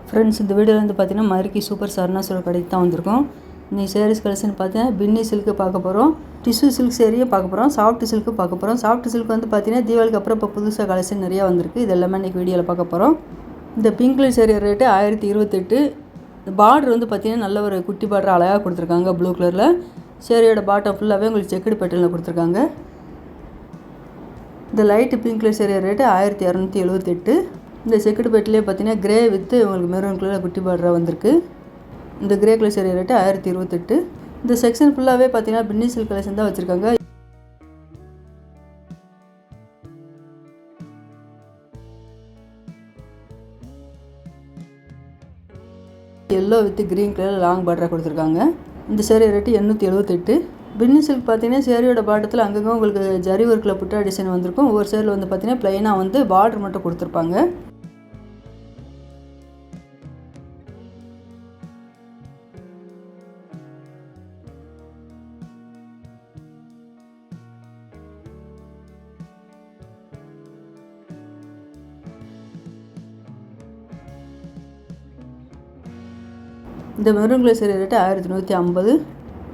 Friends, இந்த வீடியோவில் வந்து பார்த்தீங்கன்னா மதுரைக்கு சூப்பர் சரணாசோட கடைக்கு தான் வந்திருக்கோம். இன்னைக்கு சேரீஸ் கலெக்ஷன் பார்த்தீங்கன்னா பின்னி சில்க்கு பார்க்க போகிறோம், டிஷ்யூ சில்க் சேரீயை பார்க்க போகிறோம், சாஃப்ட் சில்க்கு பார்க்க போகிறோம். சாஃப்ட் சில்க் வந்து பார்த்தீங்கன்னா தீபாவளிக்கு அப்புறம் இப்போ புதுசாக கலெக்ஷன் நிறையா வந்திருக்கு. இது எல்லாமே இன்றைக்கி வீடியோவில் பார்க்க போகிறோம். இந்த பிங்க் கலர் சேரீ ரேட்டு 1028. இந்த பார்டர் வந்து பார்த்தீங்கன்னா நல்ல ஒரு குட்டி பார்டர் அழகாக கொடுத்துருக்காங்க ப்ளூ கலரில். சேரீயோட பாட்டம் ஃபுல்லாகவே உங்களுக்கு செக்குடு பேட்டர்னில் கொடுத்துருக்காங்க. இந்த light pink colour sari rate 1278. இந்த செக்குடு பேட்டிலே பார்த்தீங்கன்னா கிரே வித்து உங்களுக்கு மெரூன் கலரில் குட்டி பார்டராக வந்திருக்கு. இந்த கிரே கலர் சேரீ ரேட்டு 1028. இந்த செக்ஷன் ஃபுல்லாகவே பார்த்தீங்கன்னா பின்னி சில்க் கலெக்ஷன் தான் வச்சுருக்காங்க. எல்லோ வித் கிரீன் கலரில் லாங் பார்டராக கொடுத்துருக்காங்க. இந்த சேரீ ரேட்டு 878. பின்னி சில்க் பார்த்தீங்கன்னா சேரீயோட பாட்டத்தில் அங்கங்கே உங்களுக்கு ஜரி ஒர்க்கில் புட்டா டிசைன் வந்திருக்கும். ஒவ்வொரு சேரில் வந்து பார்த்தீங்கன்னா ப்ளைனாக வந்து பார்டர் மட்டும் கொடுத்துருப்பாங்க. இந்த maroon colour sari rate 1150.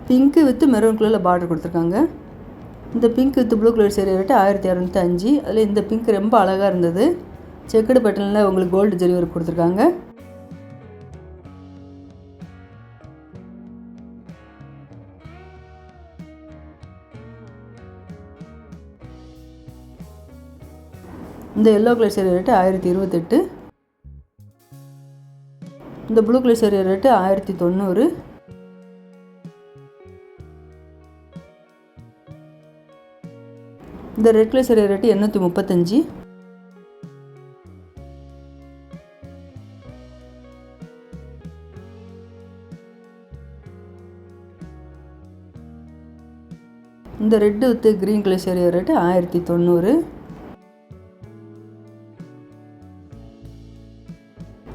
Pink with maroon கலரில் பார்டர் கொடுத்துருக்காங்க. இந்த pink with blue colour sari rate 1205. அதில் இந்த பிங்க் ரொம்ப அழகாக இருந்தது. செக்குடு பேட்டர்னில் உங்களுக்கு கோல்டு ஜரி ஒர்க் கொடுத்துருக்காங்க. இந்த எல்லோ கலர் சேரீ ரேட்டு 1028. இந்த ப்ளூ கலர் சேரீ ரேட்டு 1090. இந்த ரெட் கலர் சேரீ ரேட்டு 835. இந்த red with green colour sari rate 1090.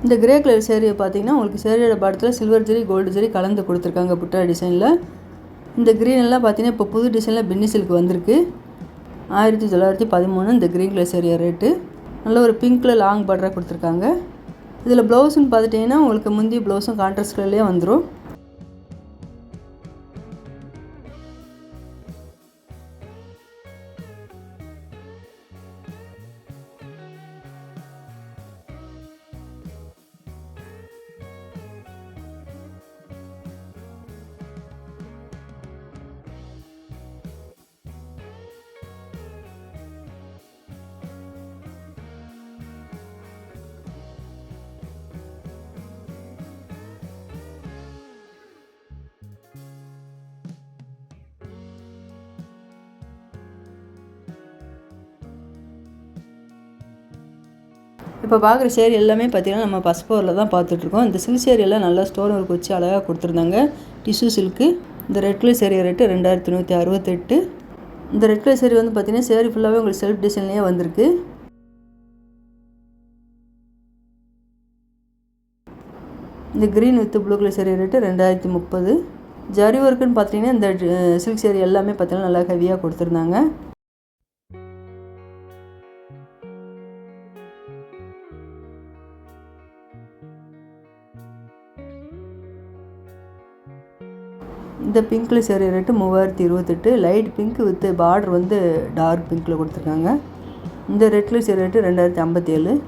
இந்த கிரே கலர் சேரீயை பார்த்தீங்கன்னா உங்களுக்கு சேரீயோட பாடத்தில் சில்வர் ஜரி கோல்டு ஜரி கலந்து கொடுத்துருக்காங்க புட்டா டிசைனில். இந்த க்ரீன் எல்லாம் பார்த்தீங்கன்னா இப்போ புது டிசைனில் பின்னி சில்க் வந்திருக்கு. 1913 இந்த க்ரீன் கலர் சேரீ ரேட்டு. நல்ல ஒரு பிங்க் கலர் லாங் பார்டராக கொடுத்துருக்காங்க. இதில் ப்ளவுஸ்ன்னு பார்த்துட்டிங்கன்னா உங்களுக்கு முந்தி ப்ளவுஸும் கான்ட்ராஸ்ட் கலர்லேயே வந்துடும். இப்போ பார்க்குற சேரீ எல்லாமே பார்த்திங்கன்னா நம்ம பஸ்போரில் தான் பார்த்துட்ருக்கோம். இந்த சில்க் சேரீயெல்லாம் நல்லா ஸ்டோன் ஒர்க் வச்சு அழகாக கொடுத்துருந்தாங்க. Tissue silk. இந்த ரெட் கலர் சேரீ ரேட்டு 2168. இந்த ரெட் கலர் சேரீ வந்து பார்த்திங்கன்னா சேரீ ஃபுல்லாகவே உங்களுக்கு செல்ஃப் டிசைன்லேயே வந்திருக்கு. இந்த green with blue colour sari rate 2030. Zari ஒர்க்குன்னு பார்த்தீங்கன்னா இந்த சில்க் சேரீ எல்லாமே பார்த்திங்கன்னா நல்லா ஹெவியாக கொடுத்துருந்தாங்க. இந்த pink colour sari rate 3028. Light pink with border வந்து டார்க் பிங்க்கில் கொடுத்துருக்காங்க. இந்த red colour sari rate 2057.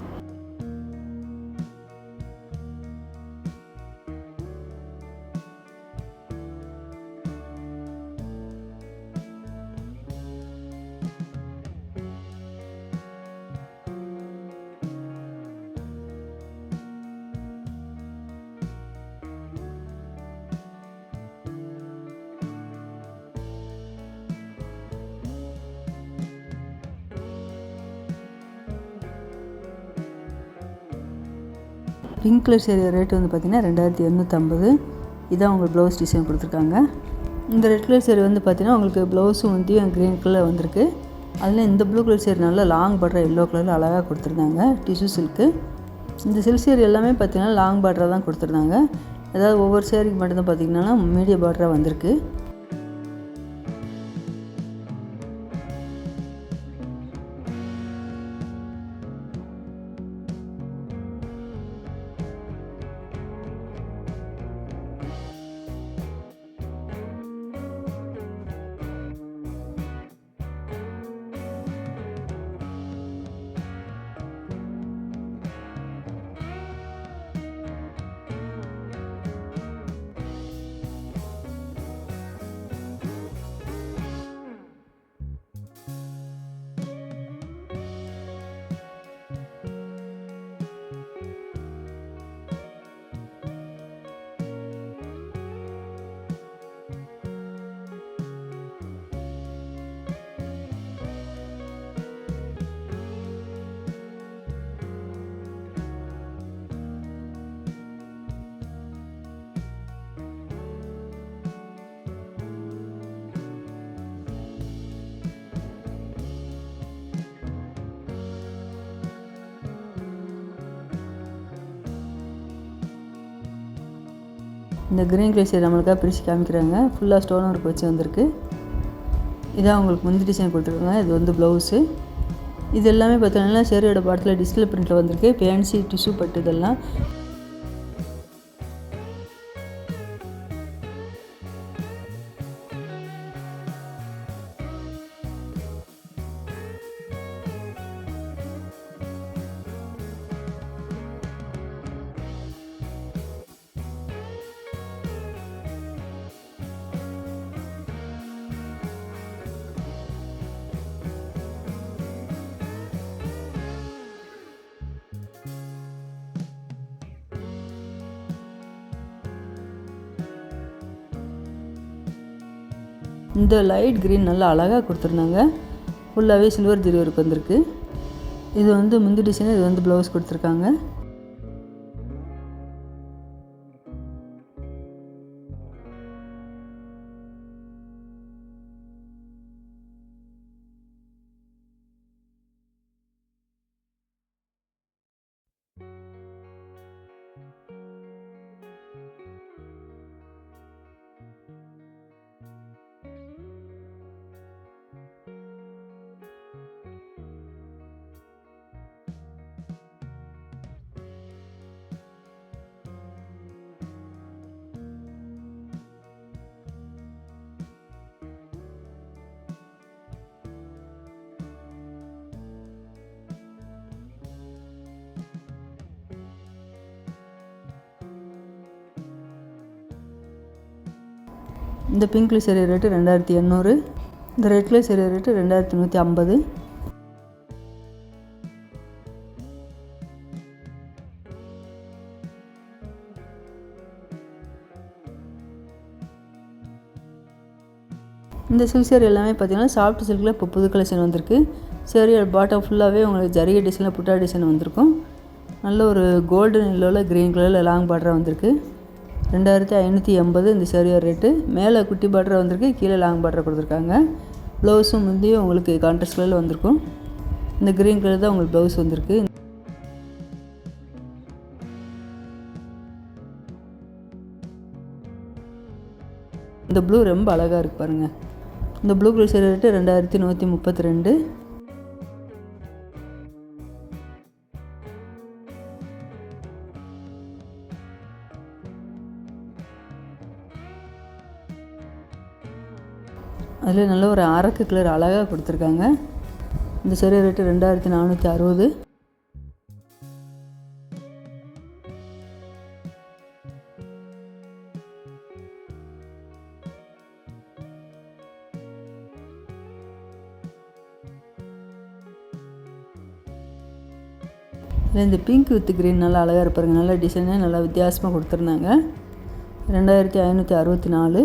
Pink colour sari rate வந்து பார்த்திங்கன்னா 2850. இதான் உங்களுக்கு ப்ளவுஸ் டிசைன் கொடுத்துருக்காங்க. இந்த ரெட் கலர் சேரீ வந்து பார்த்திங்கன்னா உங்களுக்கு ப்ளவுஸும் வந்து க்ரீன் கலரில் வந்திருக்கு. அதில் இந்த ப்ளூ கலர் சேரீ நல்லா லாங் பார்டர் எல்லோ கலரில் அழகாக கொடுத்துருந்தாங்க. Tissue silk. இந்த சில்க் சேரீ எல்லாமே பார்த்திங்கன்னா லாங் பார்டராக தான் கொடுத்துருந்தாங்க. ஏதாவது ஒவ்வொரு சேரீக்கு மட்டும்தான் பார்த்திங்கன்னா மீடியம் பார்டராக வந்திருக்கு. இந்த க்ரீன் கலர் சேரீ நம்மளுக்காக பிரித்து காமிக்கிறாங்க. ஃபுல்லாக ஸ்டோன் ஒர்க் வச்சு வந்திருக்கு. இதான் உங்களுக்கு முந்தி டிசைன் கொடுத்துருக்காங்க. இது வந்து ப்ளவுஸு. இது எல்லாமே பார்த்தீங்கன்னா சேரீயோட பாடத்தில் டிஸ்பிளே பிரிண்டில் வந்திருக்கு. ஃபேன்சி டிஷ்யூ பட்டு இதெல்லாம். இந்த லைட் க்ரீன் நல்லா அழகாக கொடுத்துருந்தாங்க. ஃபுல்லாகவே சில்வர் ஜரி ஒர்க் வந்திருக்கு. இது வந்து முந்தி டிசைன், இது வந்து ப்ளவுஸ் கொடுத்துருக்காங்க. இந்த பிங்க் கலர் சேரீ ரேட்டு 2800. இந்த ரெட் கலர் சேரீ ரேட்டு 2150. இந்த சில்க் சேரீ எல்லாமே பார்த்தீங்கன்னா சாஃப்ட் சில்கில் இப்போ புது கலெக்ஷன் வந்திருக்கு. சேரீயோட பாட்டம் ஃபுல்லாகவே உங்களுக்கு ஜரிகை டிசைனில் புட்டா டிசைன் வந்திருக்கும். நல்ல ஒரு கோல்டன் எல்லோவில் க்ரீன் கலரில் லாங் பார்டராக வந்திருக்கு. 2580 இந்த சேரீயோட ரேட்டு. மேலே குட்டி பார்டர் வந்திருக்கு, கீழே லாங் பார்டர் கொடுத்துருக்காங்க. ப்ளவுஸும் முந்தையும் உங்களுக்கு கான்ட்ராஸ்ட் கலரில் வந்திருக்கும். இந்த க்ரீன் கலர் தான் உங்களுக்கு ப்ளவுஸ் வந்திருக்கு. இந்த ப்ளூ ரொம்ப அழகாக இருக்குது பாருங்கள். இந்த ப்ளூ கலர் சேரீ ரேட்டு 2132. அதில் நல்ல ஒரு அரக்கு கலர் அழகாக கொடுத்துருக்காங்க. இந்த சேரீ ரேட்டு 2460. இந்த பிங்க் வித் க்ரீன் நல்லா அழகாக இருப்பாருங்க. நல்ல டிசைனே நல்லா வித்தியாசமாக கொடுத்துருந்தாங்க. 2564.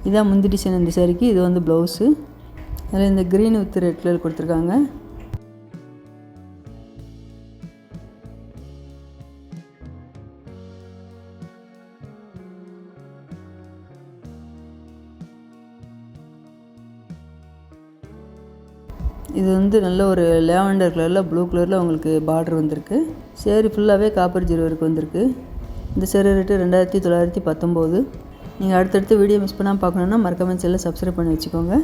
இதான் முந்தி டிசைன் இந்த சேரீக்கு. இது வந்து ப்ளவுஸு. அதில் இந்த க்ரீன் வித் ரெட் கலர் கொடுத்துருக்காங்க. இது வந்து நல்ல ஒரு லேவண்டர் கலரில் ப்ளூ கலரில் உங்களுக்கு பார்டர் வந்திருக்கு. சேரீ ஃபுல்லாகவே காப்பர் ஜரி ஒர்க் வந்திருக்கு. இந்த சேரீ ரேட்டு 2919. நீங்கள் அடுத்தடுத்து வீடியோ மிஸ் பண்ணாமல் பார்க்கணுன்னா மறக்காம சேனலை சப்ஸ்கிரைப் பண்ணி வச்சுக்கோங்க.